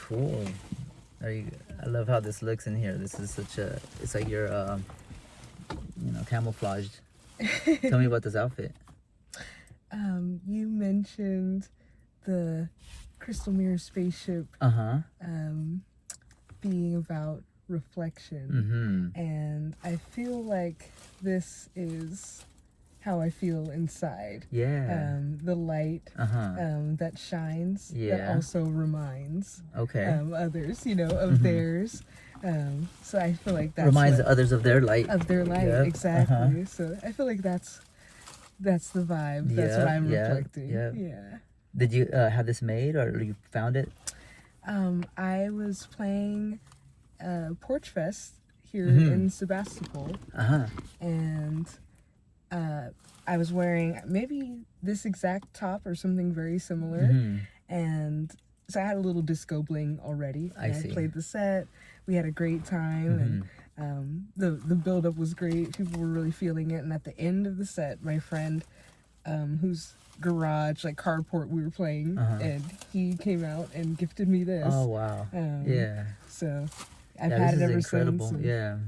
Cool. I love how this looks in here. This is it's like you're, camouflaged. Tell me about this outfit. You mentioned the Crystal Mirror spaceship being about reflection. And I feel like this is how I feel inside. Yeah. The light that shines that also reminds others, of theirs. So I feel like that's reminds others of their light. Of their light, exactly. So I feel like that's the vibe. That's what I'm reflecting. Yeah. Did you have this made, or you found it? I was playing Porch Fest here in Sebastopol, and I was wearing maybe this exact top or something very similar, and so I had a little disco bling already. I see. Played the set. We had a great time, and the build-up was great. People were really feeling it, and at the end of the set, my friend, whose garage, like carport we were playing, and he came out and gifted me this. Oh, wow. So I've had it ever incredible. since. Yeah,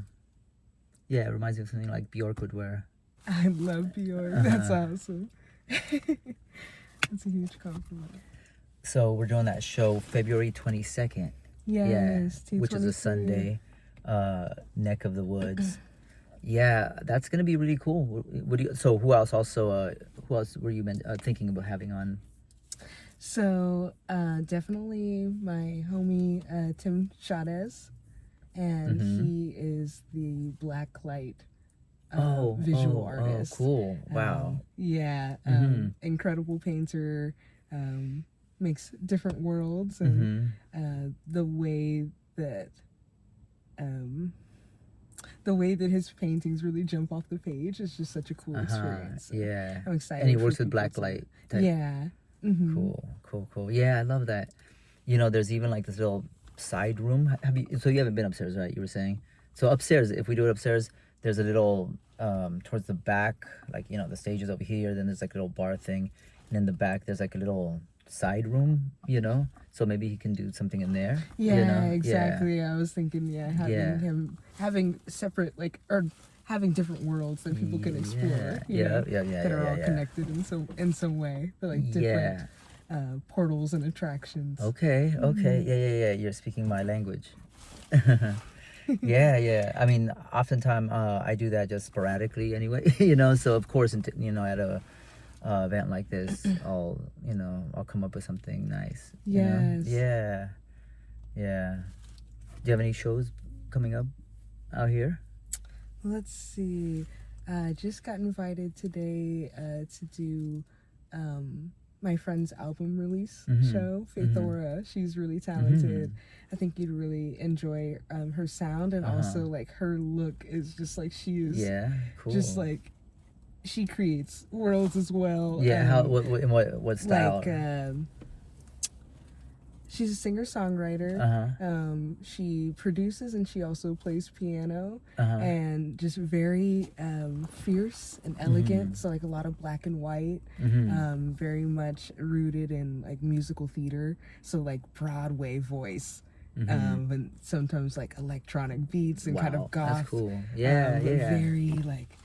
it reminds me of something like Bjork would wear. I love Bjork. That's awesome. That's a huge compliment. So we're doing that show February 22nd. Yes, which is a Sunday, neck of the woods. Yeah, that's gonna be really cool. So who else were you thinking about having on? So definitely my homie Tim Chavez, and he is the black light visual artist. Oh, cool! Wow. Incredible painter. Makes different worlds, and the way that his paintings really jump off the page is just such a cool experience. Yeah, I'm excited. And he works with black light. Yeah. Cool. Yeah, I love that. There's even like this little side room. So you haven't been upstairs, right? You were saying. So upstairs, if we do it upstairs, there's a little towards the back, like the stage is over here. Then there's like a little bar thing, and in the back there's like a little side room, so maybe he can do something in there. Exactly. I was thinking having separate, like, or having different worlds that people can explore that are all connected in some way. They're like different portals and attractions. Okay. Yeah, you're speaking my language. Yeah. I mean, oftentimes I do that just sporadically anyway, so of course at a event like this, I'll come up with something nice. Yes. Yeah. Do you have any shows coming up out here? Let's see. I just got invited today to do my friend's album release show, Faith Aura. She's really talented. I think you'd really enjoy her sound, and also like her look is just like she is. Yeah, cool. Just like she creates worlds as well. Yeah, what style? Like, she's a singer-songwriter. She produces and she also plays piano, and just very fierce and elegant. So like a lot of black and white, very much rooted in like musical theater. So like Broadway voice, and sometimes like electronic beats and kind of goth. That's cool. Yeah. Very like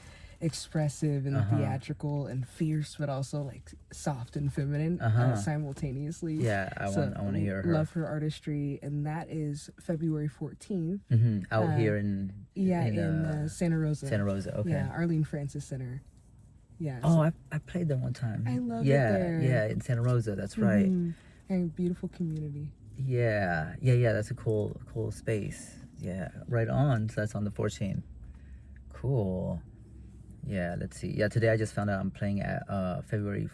expressive and theatrical and fierce, but also like soft and feminine simultaneously. Yeah, I want to hear her. Love her artistry, and that is February 14th. Out here in Santa Rosa. Santa Rosa, okay. Yeah, Arlene Francis Center. Yeah. Oh, I played there one time. I love it there. Yeah, in Santa Rosa. That's right. And beautiful community. Yeah. That's a cool space. Yeah, right on. So that's on the 14th. Cool. Yeah, let's see. Yeah, today I just found out I'm playing at February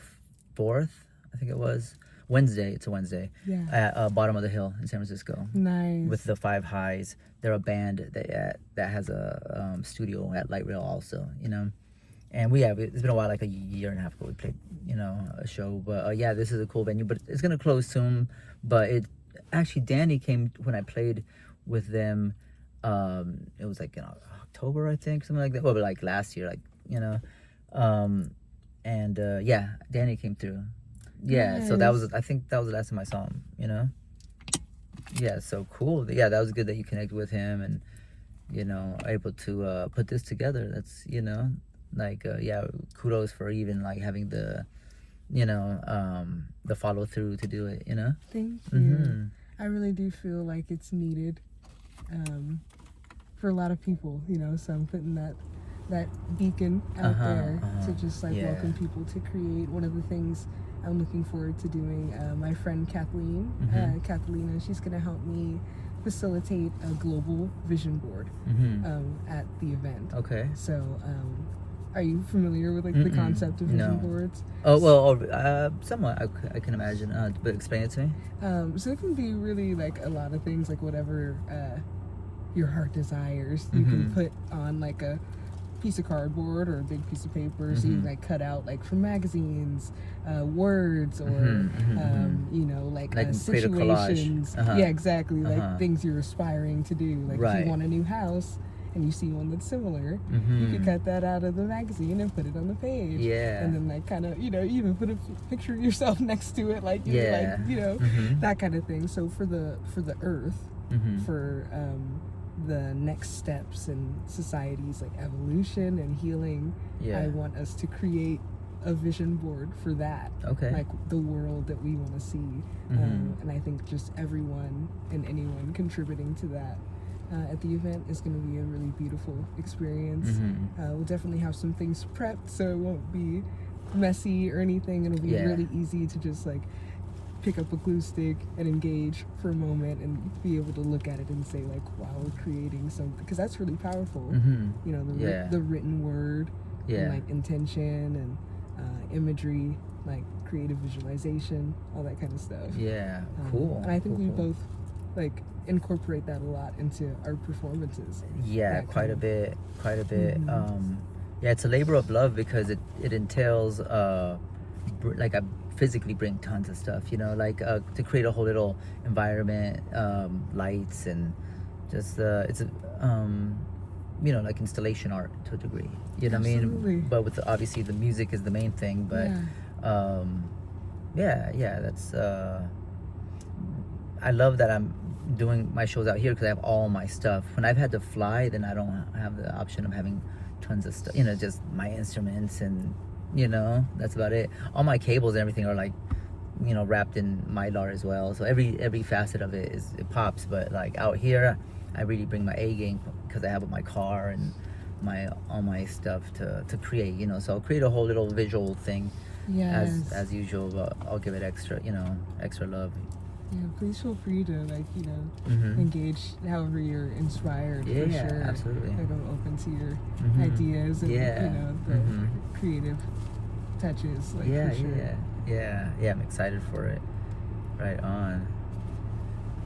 4th, I think it was. Wednesday. It's a Wednesday. Yeah. At Bottom of the Hill in San Francisco. Nice. With the Five Highs. They're a band that has a studio at Light Rail also, And it's been a while, like a year and a half ago we played, a show. But this is a cool venue. But it's going to close soon. But actually, Danny came when I played with them. It was like in October, I think, something like that. Well, but like last year, like, Danny came through. Yeah, nice. So I think that was the last time I saw him, Yeah, so cool. Yeah, that was good that you connected with him and, able to put this together. That's, like, yeah, kudos for even like having the, the follow through to do it, Thank you. I really do feel like it's needed for a lot of people, so I'm putting that beacon out there to just like welcome people to create. One of the things I'm looking forward to doing, my friend Kathleen, Catalina, she's going to help me facilitate a global vision board at the event. Okay. So, are you familiar with like the concept of vision boards? Oh, well, somewhat. I can imagine. But explain it to me. So it can be really like a lot of things, like whatever your heart desires. You can put on like a piece of cardboard or a big piece of paper, so you can like cut out like from magazines, words, or like situations. Yeah, exactly. Like things you're aspiring to do. Like if you want a new house and you see one that's similar, you could cut that out of the magazine and put it on the page. Yeah. And then like kind of, even put a picture of yourself next to it, like that kind of thing. So for the earth, for the next steps in society's like evolution and healing, I want us to create a vision board for that. Okay. Like the world that we want to see. And I think just everyone and anyone contributing to that at the event is going to be a really beautiful experience. We'll definitely have some things prepped, so it won't be messy or anything. It'll be really easy to just like pick up a glue stick and engage for a moment and be able to look at it and say like, wow, we're creating something, because that's really powerful. The written word and like intention and imagery, like creative visualization, all that kind of stuff. Cool. And I think we both like incorporate that a lot into our performances. Quite a bit. It's a labor of love because it entails like I physically bring tons of stuff, like to create a whole little environment, lights, and just it's like installation art to a degree, what I mean? But with obviously the music is the main thing, but that's I love that I'm doing my shows out here because I have all my stuff. When I've had to fly, then I don't have the option of having tons of stuff, just my instruments, and that's about it. All my cables and everything are like, wrapped in Mylar as well. So every facet of it pops. But like out here, I really bring my A game because I have my car and all my stuff to create. So I'll create a whole little visual thing, as usual. But I'll give it extra love. Yeah, please feel free to engage however you're inspired. For sure. Absolutely. Like I'm open to your ideas and the creative touches. Like, for sure. Yeah. I'm excited for it. Right on.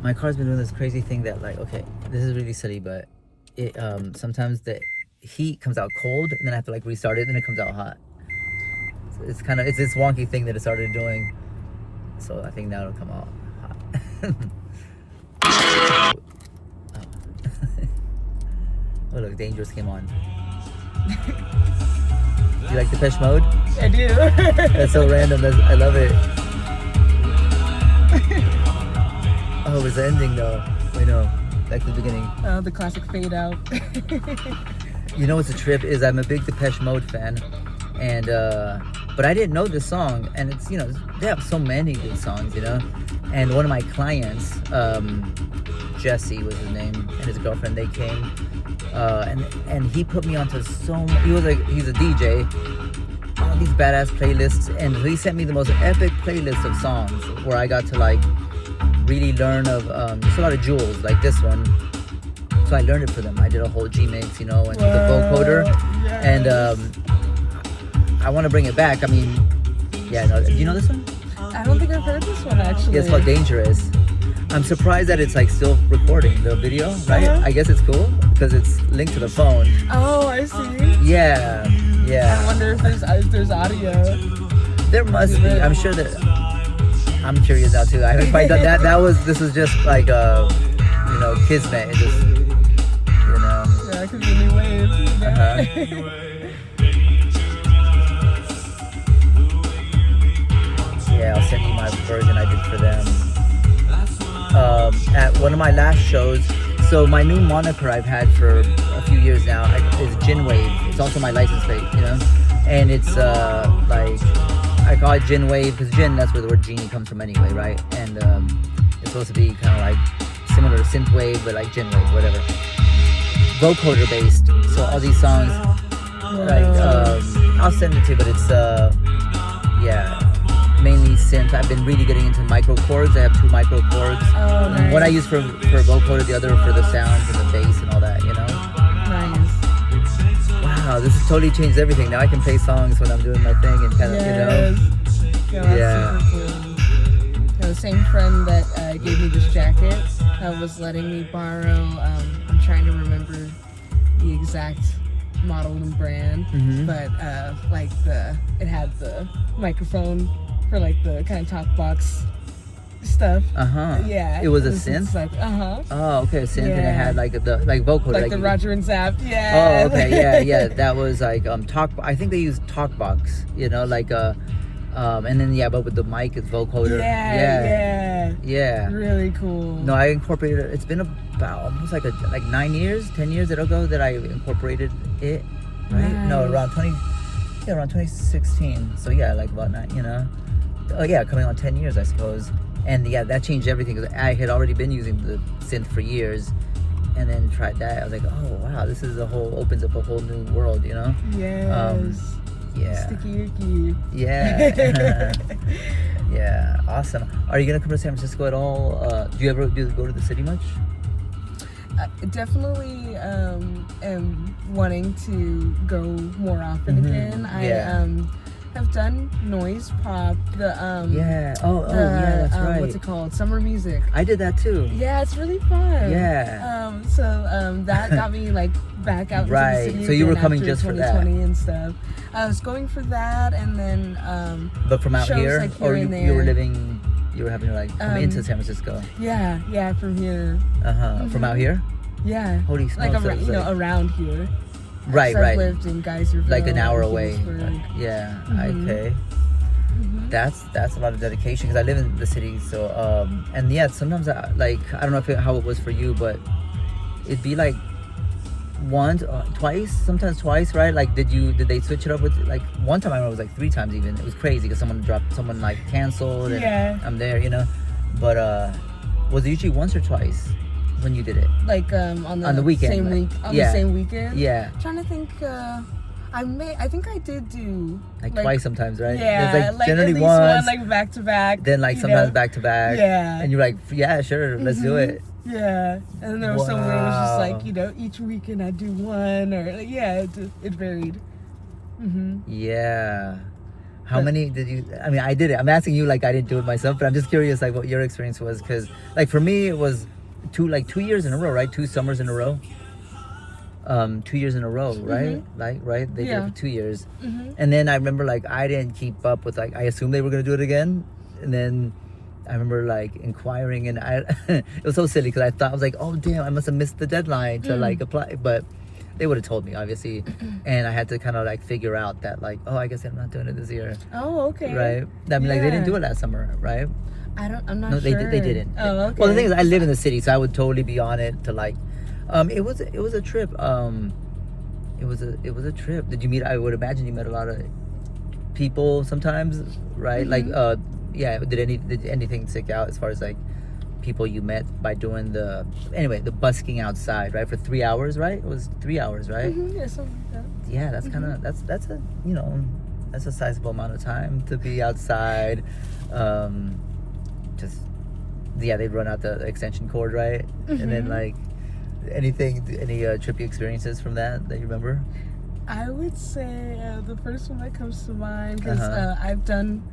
My car's been doing this crazy thing that like, okay, this is really silly, but it sometimes the heat comes out cold and then I have to like restart it and then it comes out hot. So it's this wonky thing that it started doing. So I think now it'll come out hot. Oh look, Dangerous came on. Do you like Depeche Mode? I do. That's so random. I love it. Oh, it's the ending though. Wait, no. Back to the beginning. The classic fade out. What's a trip is I'm a big Depeche Mode fan, and but I didn't know this song, and it's they have so many good songs, And one of my clients, Jesse was his name, and his girlfriend, they came, and he put me onto he's a DJ, all these badass playlists, and he sent me the most epic playlist of songs where I got to like really learn of just a lot of jewels like this one. So I learned it for them. I did a whole G-mix, and the vocoder, and I want to bring it back. I mean, do you know this one? I don't think I've heard this one actually. Yeah, it's called Dangerous. I'm surprised that it's like still recording the video, right? I guess it's cool because it's linked to the phone. Oh, I see. Yeah. I wonder if there's audio. There must be. I'm sure that. I'm curious now too. I haven't quite done that. This was just like kismet. It just Yeah, it could be a new wave. Yeah, I'll send you my version I did for them. at one of my last shows. So my new moniker I've had for a few years now is Gin Wave. It's also my license plate, you know, and it's like I call it Gin Wave because gin, that's where the word genie comes from anyway, right? And it's supposed to be kind of like similar to synthwave, but like gin wave, whatever. Vocoder based. So all these songs, like I'll send it to you, but it's mainly synth. I've been really getting into micro chords. I have 2 micro chords. Oh, nice. One I use for vocoder, the other for the sounds and the bass and all that, you know? Nice. Wow, this has totally changed everything. Now I can play songs when I'm doing my thing and kind of, you know? Yeah. Super cool. The same friend that gave me this jacket was letting me borrow, I'm trying to remember the exact model and brand, but like it had the microphone for like the kind of talk box stuff. Yeah. It was a synth? Like, Oh, okay, a synth, and it had like the vocoder. Like the Roger and Zapp, yeah. Oh, okay, yeah. That was like I think they used talkbox, you know, like and then but with the mic it's vocoder. Yeah. Really cool. No, I incorporated it. It's been about almost like 10 years ago that I incorporated it. Right? Nice. No, around 2016. So yeah, like about 9, you know. Oh yeah, coming on 10 years, I suppose. And yeah, that changed everything because I had already been using the synth for years, and then tried that. I was like, oh wow, this is opens up a whole new world, you know. Yes. Yeah. Sticky icky. Yeah. Yeah. Awesome. Are you gonna come to San Francisco at all? Do you ever go to the city much? Definitely am wanting to go more often again. I have done noise pop. Yeah, that's right. What's it called? Summer music. I did that too. Yeah, it's really fun. Yeah. So that got me like back out into the city. So you were coming just for that. 2020 and stuff. I was going for that, and then but from out here, like or and you were living, you were having to like come into San Francisco. Yeah, from here. From out here. Yeah. Holy smokes! Like around here. Right. I've lived in Geyserville, like an hour away. Yeah. Okay. That's a lot of dedication because I live in the city. So and yeah, sometimes I don't know how it was for you, but it'd be like once, sometimes twice, right? Like did they switch it up with like one time? I remember it was like 3 times even. It was crazy because someone like canceled and I'm there, you know. But was it usually once or twice when you did it? Like on the weekend, same week, the same weekend. Yeah. I'm trying to think. I think I did do like twice sometimes, right? Yeah, like generally at least once, one like back to back. Then like sometimes back to back. Yeah. And you're like, yeah, sure, let's do it. Yeah. And then there was some where it was just like, each weekend I'd do one or it varied. Yeah. How many did you? I mean, I did it. I'm asking you like I didn't do it myself, but I'm just curious like what your experience was because like for me it was 2 years in a row, right? 2 summers in a row. 2 years in a row, right? Right? They did it for 2 years. And then I remember like I didn't keep up with like I assumed they were gonna do it again, and then I remember like inquiring, and it was so silly because I was like, oh damn, I must have missed the deadline to like apply, but they would have told me obviously, and I had to kind of like figure out that like, oh, I guess I'm not doing it this year. Oh, okay. Right? I mean, like they didn't do it last summer, right? I'm not sure. No, they didn't. Oh, okay. Well, the thing is, I live in the city, so I would totally be on it to like. It was a trip. It was a trip. Did you meet? I would imagine you met a lot of people sometimes, right? Like, Did anything stick out as far as like people you met by doing the busking outside, right? For 3 hours, right? It was 3 hours, right? Yeah, something like that. Yeah, that's kind of that's a that's a sizable amount of time to be outside. They'd run out the extension cord, right? And then like any trippy experiences from that you remember? I would say the first one that comes to mind because I've done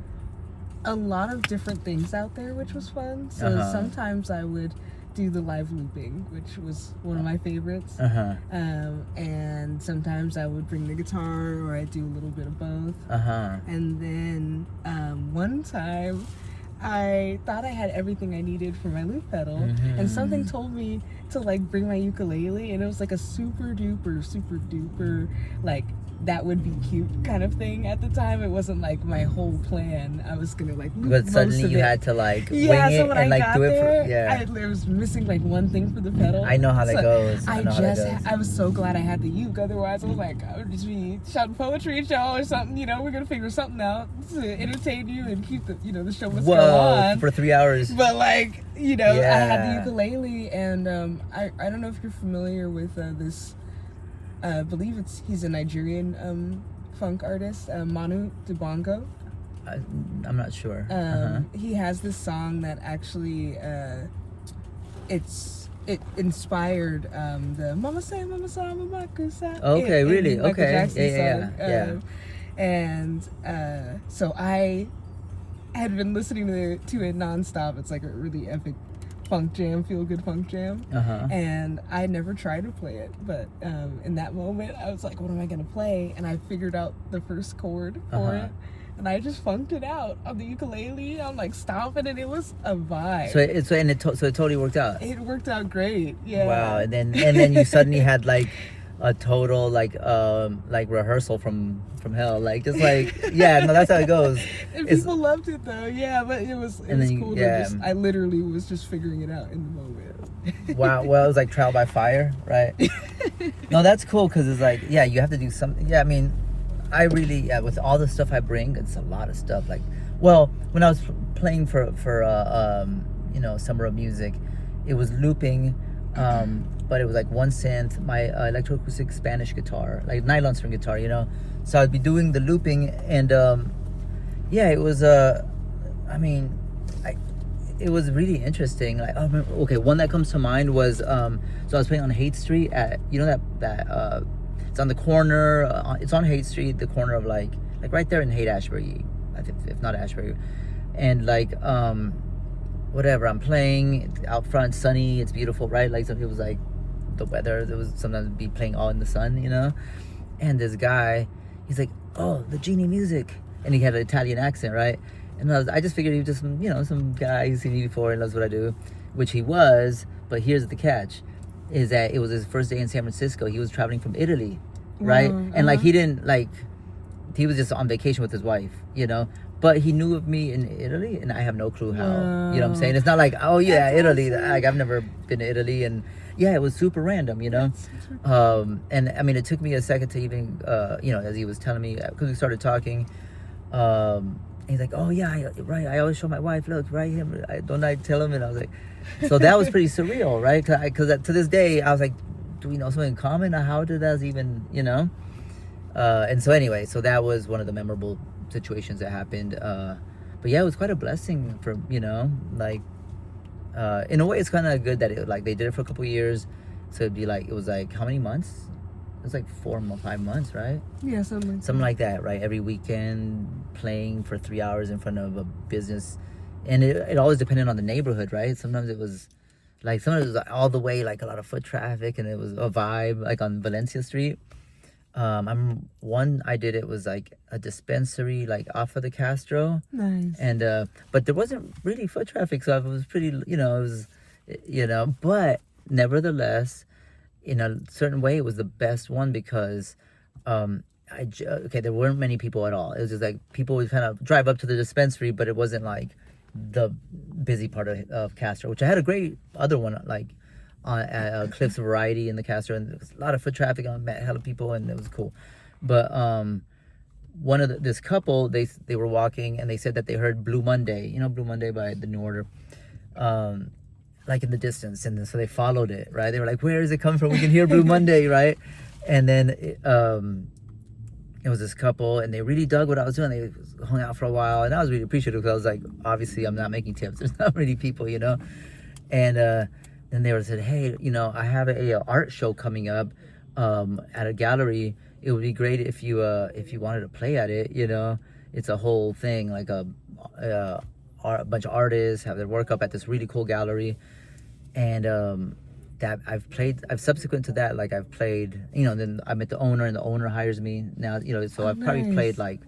a lot of different things out there, which was fun. So sometimes I would do the live looping, which was one of my favorites. And sometimes I would bring the guitar, or I'd do a little bit of both. And then one time I thought I had everything I needed for my loop pedal, and something told me to like bring my ukulele, and it was like a super duper like that would be cute kind of thing at the time. It wasn't like my whole plan. I was gonna like but suddenly you had to like wing it so when and I like got do it there, for, yeah. I was missing like one thing for the pedal. I know how that goes. I was so glad I had the uke. Otherwise, I was like, I would just be shouting poetry at y'all or something. You know, we're gonna figure something out to entertain you and keep the the show must go on for 3 hours. But like I had the ukulele, and I don't know if you're familiar with this. I believe he's a Nigerian funk artist, Manu Dibango. I'm not sure. He has this song that actually it inspired the Mama Say Mama Sa Mama Kusa. Okay, really? Michael Okay. Jackson's Yeah. song. And so I had been listening to it nonstop. It's like a really epic funk jam, feel good funk jam. And I never tried to play it, but in that moment I was like, what am I gonna play? And I figured out the first chord for it, and I just funked it out on the ukulele. I'm like stomping, and it was a vibe. So it totally worked out. It worked out great. Yeah. Wow. And then you suddenly had like a total like rehearsal from hell, like just like yeah, no, that's how it goes. And people loved it though, yeah, but it was cool. I literally was just figuring it out in the moment. Wow. Well, it was like trial by fire, right? No, that's cool, because it's like, yeah, you have to do something. Yeah, I mean, I really, with all the stuff I bring, it's a lot of stuff. Like, well, when I was playing for Summer of Music, it was looping, but it was like one synth, my electroacoustic Spanish guitar, like nylon string guitar, so I'd be doing the looping, and it was it was really interesting. Like, I remember, okay, one that comes to mind was so I was playing on Haight Street at that it's on the corner, it's on Haight Street, the corner of like right there in Haight-Ashbury, I think, if not Ashbury, and like whatever, I'm playing out front, sunny, it's beautiful, right? Like, some people's like, the weather, there was sometimes be playing all in the sun, and this guy, he's like, oh, the Genie music, and he had an Italian accent, right? And I just figured he was just some guy who's seen me before and loves what I do, which he was. But here's the catch, is that it was his first day in San Francisco. He was traveling from Italy, right? And like, he was just on vacation with his wife, but he knew of me in Italy, and I have no clue how. You know what I'm saying? It's not like, oh yeah, that's Italy. Awesome. Like, I've never been to Italy, and yeah, it was super random, and I mean, it took me a second to even, as he was telling me, because we started talking, he's like, oh yeah, right, I always show my wife, look, right, him, don't I tell him? And I was like, so that was pretty surreal, right? Because to this day, I was like, do we know something in common? How did that even, and so anyway, so that was one of the memorable situations that happened. But yeah, it was quite a blessing for, like, in a way, it's kind of good that they did it for a couple of years. So it'd be like, it was like, how many months? It was like 4 or 5 months, right? Yeah, something like that, right? Every weekend, playing for 3 hours in front of a business. And it always depended on the neighborhood, right? Sometimes it was all the way, like a lot of foot traffic, and it was a vibe, like on Valencia Street. One I did, it was like a dispensary, like off of the Castro. Nice. And but there wasn't really foot traffic, so it was pretty, but nevertheless, in a certain way, it was the best one, because there weren't many people at all. It was just like people would kind of drive up to the dispensary, but it wasn't like the busy part of Castro, which I had a great other one, like at Cliffs Variety in the Castro, and there was a lot of foot traffic, and I met a hell of people, and it was cool. But one of this couple, they were walking, and they said that they heard Blue Monday, Blue Monday by the New Order, like in the distance, and so they followed it, right? They were like, where does it come from? We can hear Blue Monday, right? And then it was this couple, and they really dug what I was doing. They hung out for a while, and I was really appreciative, because I was like, obviously I'm not making tips, there's not many people, and then they said, hey, I have a art show coming up at a gallery. It would be great if you wanted to play at it. It's a whole thing, like a bunch of artists have their work up at this really cool gallery, and that I've subsequent to that, like I've played, then I met the owner, and the owner hires me now, so I've probably played like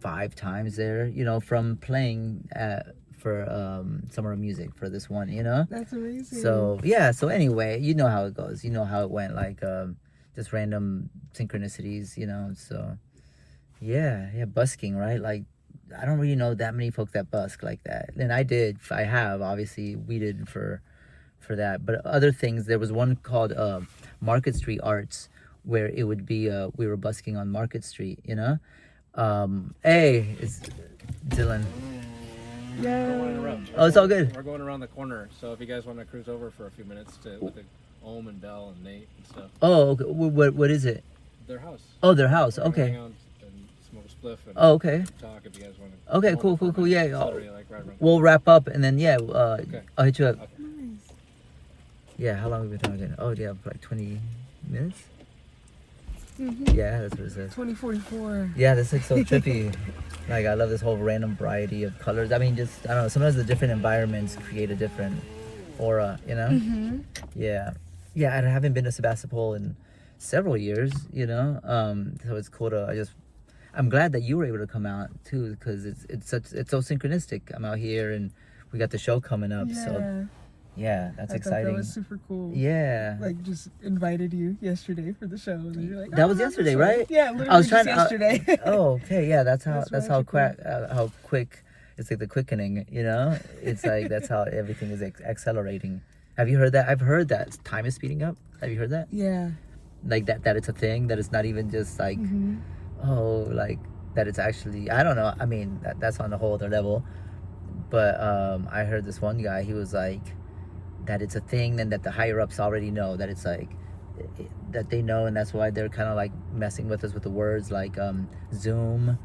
5 times there, from playing for Summer of Music for this one, That's amazing. So yeah, so anyway, how it goes, how it went, like just random synchronicities, so yeah, busking, right? Like, I don't really know that many folks that busk like that, and I have, obviously we did for that, but other things, there was one called Market Street Arts, where it would be we were busking on Market Street, hey, it's Dylan. Yeah. Oh, it's all good. We're going around the corner, so if you guys want to cruise over for a few minutes with the Ohm and Bell and Nate and stuff. Oh, okay. What is it? Their house. Oh, their house. We're gonna Okay. hang out and smoke a spliff and okay. talk if you guys want to. Okay, cool. Yeah, Like right around. we'll wrap up and then Okay. I'll hit you up. Okay. Nice. Yeah, how long have we been talking? Oh, yeah, for like 20 minutes. Mm-hmm. Yeah, that's what it says. 2044. Yeah, this looks so trippy. Like, I love this whole random variety of colors. I mean, just, I don't know, sometimes the different environments create a different aura, Mm-hmm. Yeah, I haven't been to Sebastopol in several years, so it's cool to, I'm glad that you were able to come out too, because it's so synchronistic. I'm out here and we got the show coming up, so yeah, that's I exciting. thought that was super cool. Yeah. Like, just invited you yesterday for the show, and then you're like, That was yesterday, right? Yeah, literally I was trying just yesterday. Oh, okay, yeah, that's how magical. how quick it's like the quickening, It's like that's how everything is accelerating. Have you heard that? I've heard that time is speeding up. Have you heard that? Yeah. Like that it's a thing, that it's not even just like Mm-hmm. like that it's actually, I don't know. I mean, that's on a whole other level. But I heard this one guy, he was like that it's a thing, and that the higher ups already know that it's like that they know, and that's why they're kind of like messing with us with the words like Zoom,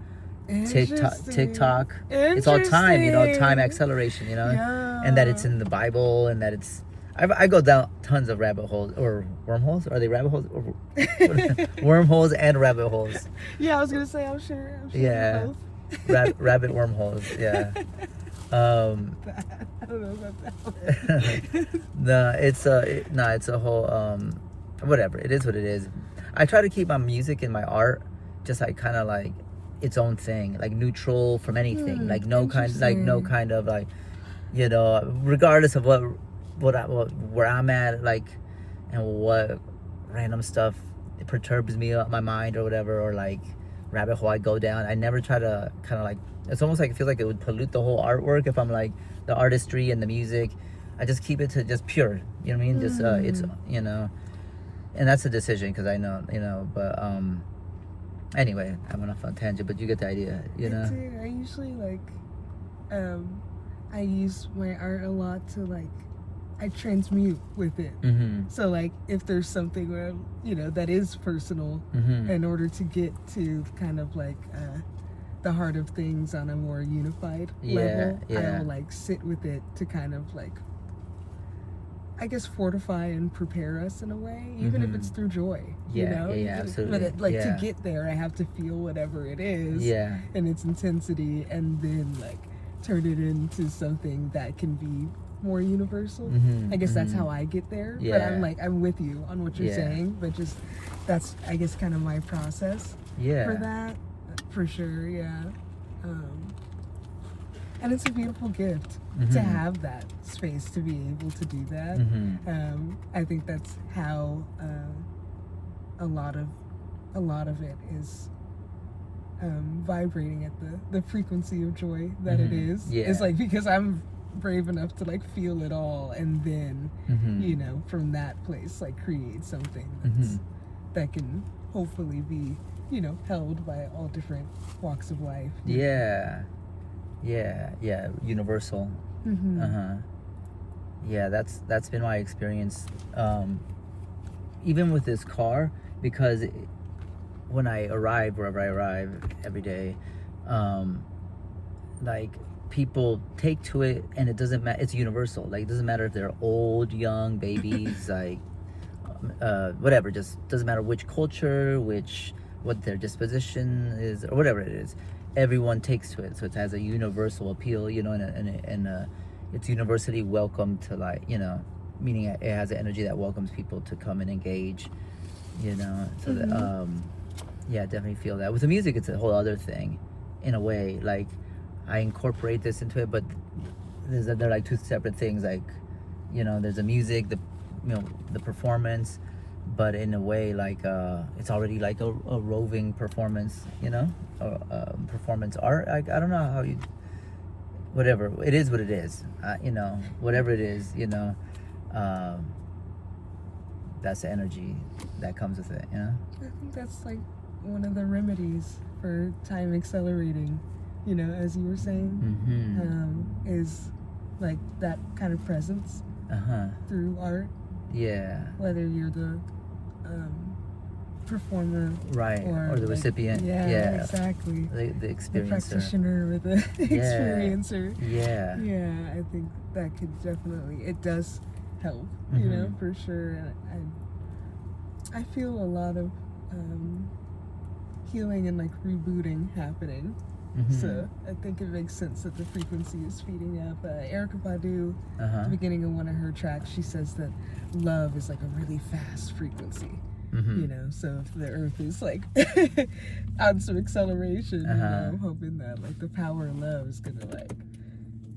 TikTok. It's all time, time acceleration, Yeah. and that it's in the Bible, and that it's I go down tons of rabbit holes or wormholes. Are they rabbit holes? Or, wormholes and rabbit holes. Yeah, I was gonna say, I'm sure Yeah. both. Rabbit wormholes. Yeah. I don't know about that. No, it's a whole whatever. It is what it is. I try to keep my music and my art just like kind of like its own thing, like neutral from anything, like no kind of like, regardless of where I'm at, like, and what random stuff perturbs me up my mind or whatever, or like rabbit hole I go down. I never try to kind of like, it's almost like it feels like it would pollute the whole artwork if I'm like the artistry and the music. I just keep it to just pure, you know what I mean? Just it's, and that's a decision, because I know, but anyway, I went off on a tangent, but you get the idea, I usually like I use my art a lot to like, I transmute with it. Mm-hmm. So like, if there's something where that is personal, Mm-hmm. in order to get to kind of like the heart of things on a more unified level, I will like sit with it to kind of like, I guess, fortify and prepare us in a way, even if it's through joy. Yeah, absolutely. But to get there, I have to feel whatever it is, and its intensity, and then like turn it into something that can be more universal. Mm-hmm. I guess that's how I get there. But I'm with you on what you're saying. But just that's, I guess, kind of my process for that, for sure. Yeah. And it's a beautiful gift to have that space to be able to do that. Mm-hmm. I think that's how a lot of it is vibrating at the frequency of joy that it is. It's like, because I'm brave enough to like feel it all, and then from that place like create something that can hopefully be held by all different walks of life. Yeah, universal. Yeah, that's been my experience, even with this car, because when I arrive wherever I arrive every day, like, people take to it, and it doesn't matter, it's universal. Like, it doesn't matter if they're old, young, babies, like whatever, just doesn't matter which culture, what their disposition is, or whatever it is, everyone takes to it. So it has a universal appeal, and it's universally welcome to, like, meaning it has an energy that welcomes people to come and engage, so that definitely feel that. With the music, it's a whole other thing in a way. Like, I incorporate this into it, but they're like two separate things. Like, there's the music, the performance, but in a way like it's already like a roving performance, you know, performance art. I don't know how you, whatever it is, what it is, you know, whatever it is, you know, that's the energy that comes with it, you know. I think that's like one of the remedies for time accelerating, you know, as you were saying, is like that kind of presence through art. Yeah. Whether you're the performer, right, or the like, recipient. Yeah, exactly. The experiencer. The practitioner or the experiencer. Yeah. Yeah, I think that could definitely, it does help, you know, for sure. And I feel a lot of healing and like rebooting happening. So I think it makes sense that the frequency is speeding up. Erykah Badu, at the beginning of one of her tracks, she says that love is like a really fast frequency. You know, so if the earth is like on some acceleration, you know, I'm hoping that like the power of love is gonna like,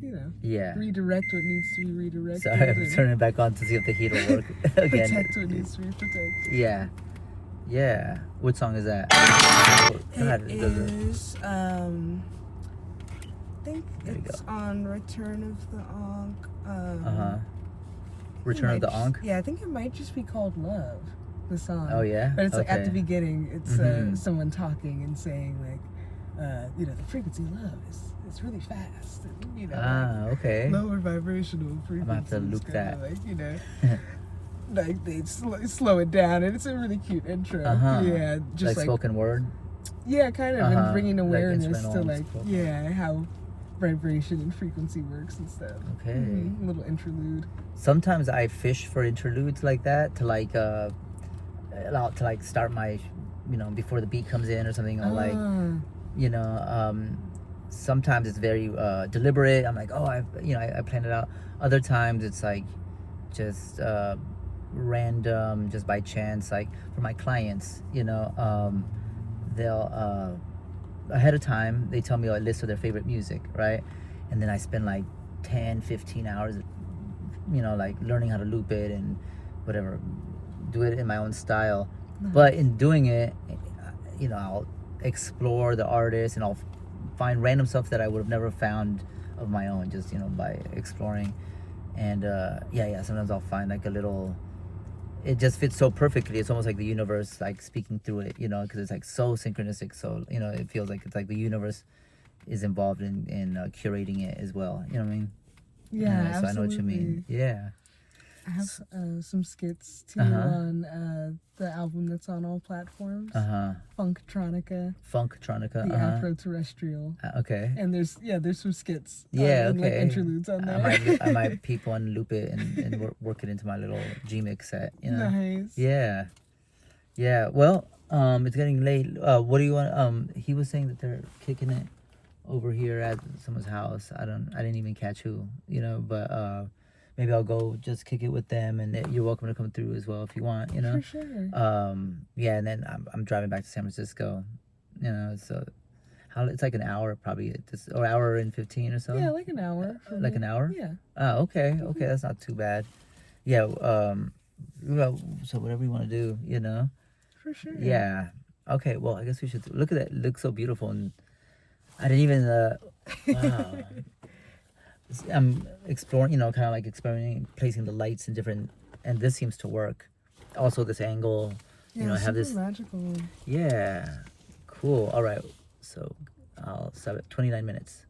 you know, redirect what needs to be redirected. Sorry, I'm turning it back on to see if the heat will work again. Protect what needs to be protected. Yeah. What song is that? It is, I think it's on Return of the Ankh. Return of the Ankh? Yeah, I think it might just be called Love, the song. Oh, yeah? But it's like at the beginning, it's someone talking and saying like, you know, the frequency of love is really fast. And, you know, okay. Lower vibrational frequency. I'm going to have to loop that. Like, you know, like they slow it down, and it's a really cute intro. Yeah, just like spoken word. Yeah, kind of, and bringing awareness like to like how vibration and frequency works and stuff. Okay. Little interlude. Sometimes I fish for interludes like that to like start my, you know, before the beat comes in or something, or like, you know, sometimes it's very deliberate. I'm like, oh, I planned it out. Other times it's like just random, just by chance. Like for my clients, you know, they'll ahead of time they tell me a list of their favorite music, right? And then I spend like 10-15 hours, you know, like learning how to loop it and whatever, do it in my own style. But in doing it, you know, I'll explore the artist and I'll find random stuff that I would have never found of my own, just, you know, by exploring. And sometimes I'll find like a little, it just fits so perfectly. It's almost like the universe like speaking through it, you know, because it's like so synchronistic. So, you know, it feels like it's like the universe is involved in curating it as well. You know what I mean? Yeah, absolutely. So I know what you mean. Yeah. I have some skits too on the album that's on all platforms. Funktronica. The Afro-terrestrial. Okay. And there's some skits. And like interludes on there. I might peep one, loop it, and work it into my little G-Mix set. You know? Nice. Yeah. Well, it's getting late. What do you want? He was saying that they're kicking it over here at someone's house. I didn't even catch who. You know, but maybe I'll go just kick it with them, and you're welcome to come through as well if you want, you know. For sure. And then I'm driving back to San Francisco, you know. So, it's like an hour probably, or hour and 15 or so. Yeah, like an hour. Like an hour. Yeah. Oh, okay, that's not too bad. Yeah. So whatever you want to do, you know. For sure. Yeah. Okay. Well, I guess we should look at that. It looks so beautiful, and I didn't even. Wow. I'm exploring, you know, kind of like experimenting, placing the lights in different, and this seems to work. Also, this angle, you know, I have this magical. Yeah, cool. All right, so I'll stop at 29 minutes.